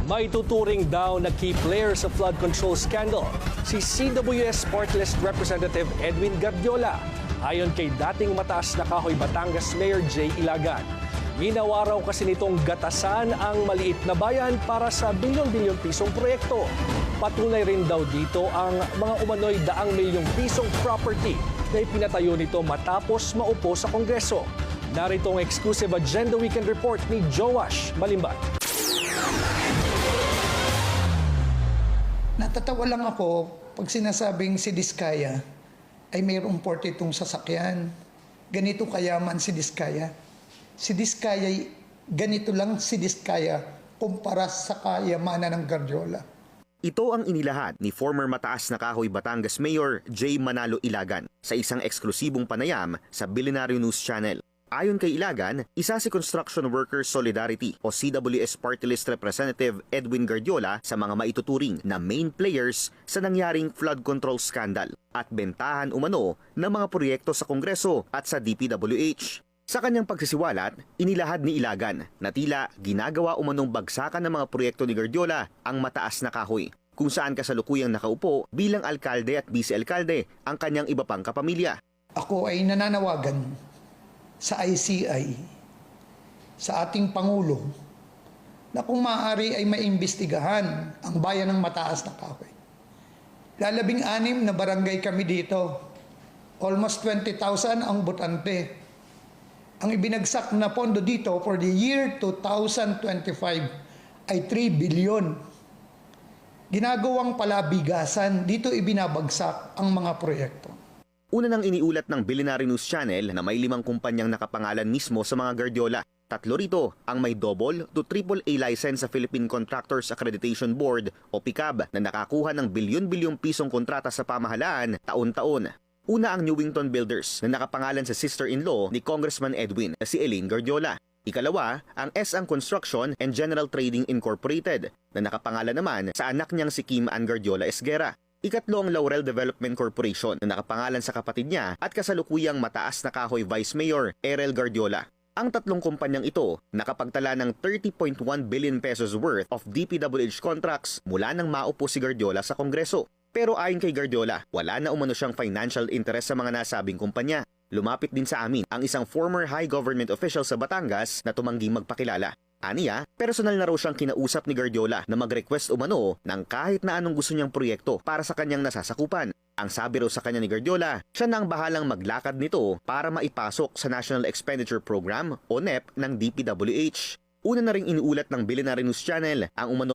May tuturing daw na key player sa flood control scandal, si CWS Party List Representative Edwin Guardiola, ayon kay dating mataas na kahoy Batangas Mayor Jay Ilagan. Ginawa raw kasi nitong gatasan ang maliit na bayan para sa bilyon-bilyong pisong proyekto. Patunay rin daw dito ang mga umano'y daang milyong pisong property na ipinatayo nito matapos maupo sa Kongreso. Narito ang exclusive Agenda Weekend Report ni Joash Malimban. Natatawa lang ako pag sinasabing si Diskaya ay mayroong 42 sasakyan. Ganito kayaman si Diskaya. Si Diskaya, ganito lang si Diskaya kumpara sa kayamanan ng Guardiola. Ito ang inilahad ni former mataas na kahoy Batangas Mayor Jay Manalo Ilagan sa isang eksklusibong panayam sa Billionaire News Channel. Ayon kay Ilagan, isa si Construction Workers Solidarity o CWS Party List Representative Edwin Guardiola sa mga maituturing na main players sa nangyaring flood control scandal at bentahan umano ng mga proyekto sa Kongreso at sa DPWH. Sa kanyang pagsisiwalat, inilahad ni Ilagan na tila ginagawa umanong bagsakan ng mga proyekto ni Guardiola ang mataas na kahoy, kung saan kasalukuyang nakaupo bilang alkalde at vice-alkalde ang kanyang iba pang kapamilya. Ako ay nananawagan sa ICI, sa ating Pangulo, na kung maaari ay maimbestigahan ang bayan ng mataas na kahoy. 16 na barangay kami dito. Almost 20,000 ang botante. Ang ibinagsak na pondo dito for the year 2025 ay 3 billion. Ginagawang palabigasan, dito ibinabagsak ang mga proyekto. Una nang iniulat ng Billionaire News Channel na may 5 kumpanyang nakapangalan mismo sa mga Guardiola. 3 rito ang may double to triple A license sa Philippine Contractors Accreditation Board o PICAB na nakakuha ng bilyon-bilyong pisong kontrata sa pamahalaan taon-taon. Una ang Newington Builders na nakapangalan sa sister-in-law ni Congressman Edwin na si Elaine Guardiola. Ikalawa, ang S.Ang Construction and General Trading Incorporated na nakapangalan naman sa anak niyang si Kim Ann Guardiola Esguera. Ikatlo ang Laurel Development Corporation na nakapangalan sa kapatid niya at kasalukuyang mataas na kahoy Vice Mayor Erel Guardiola. Ang 3 kumpanyang ito nakapagtala ng 30.1 billion pesos worth of DPWH contracts mula nang maupo si Guardiola sa Kongreso. Pero ayon kay Guardiola, wala na umano siyang financial interest sa mga nasabing kumpanya. Lumapit din sa amin ang isang former high government official sa Batangas na tumangging magpakilala. Aniya, personal na raw siyang kinausap ni Guardiola na mag-request umano ng kahit na anong gusto niyang proyekto para sa kanyang nasasakupan. Ang sabi raw sa kanya ni Guardiola, siya na ang bahalang maglakad nito para maipasok sa National Expenditure Program o NEP ng DPWH. Una na ring inuulat ng Billionaire News Channel ang umano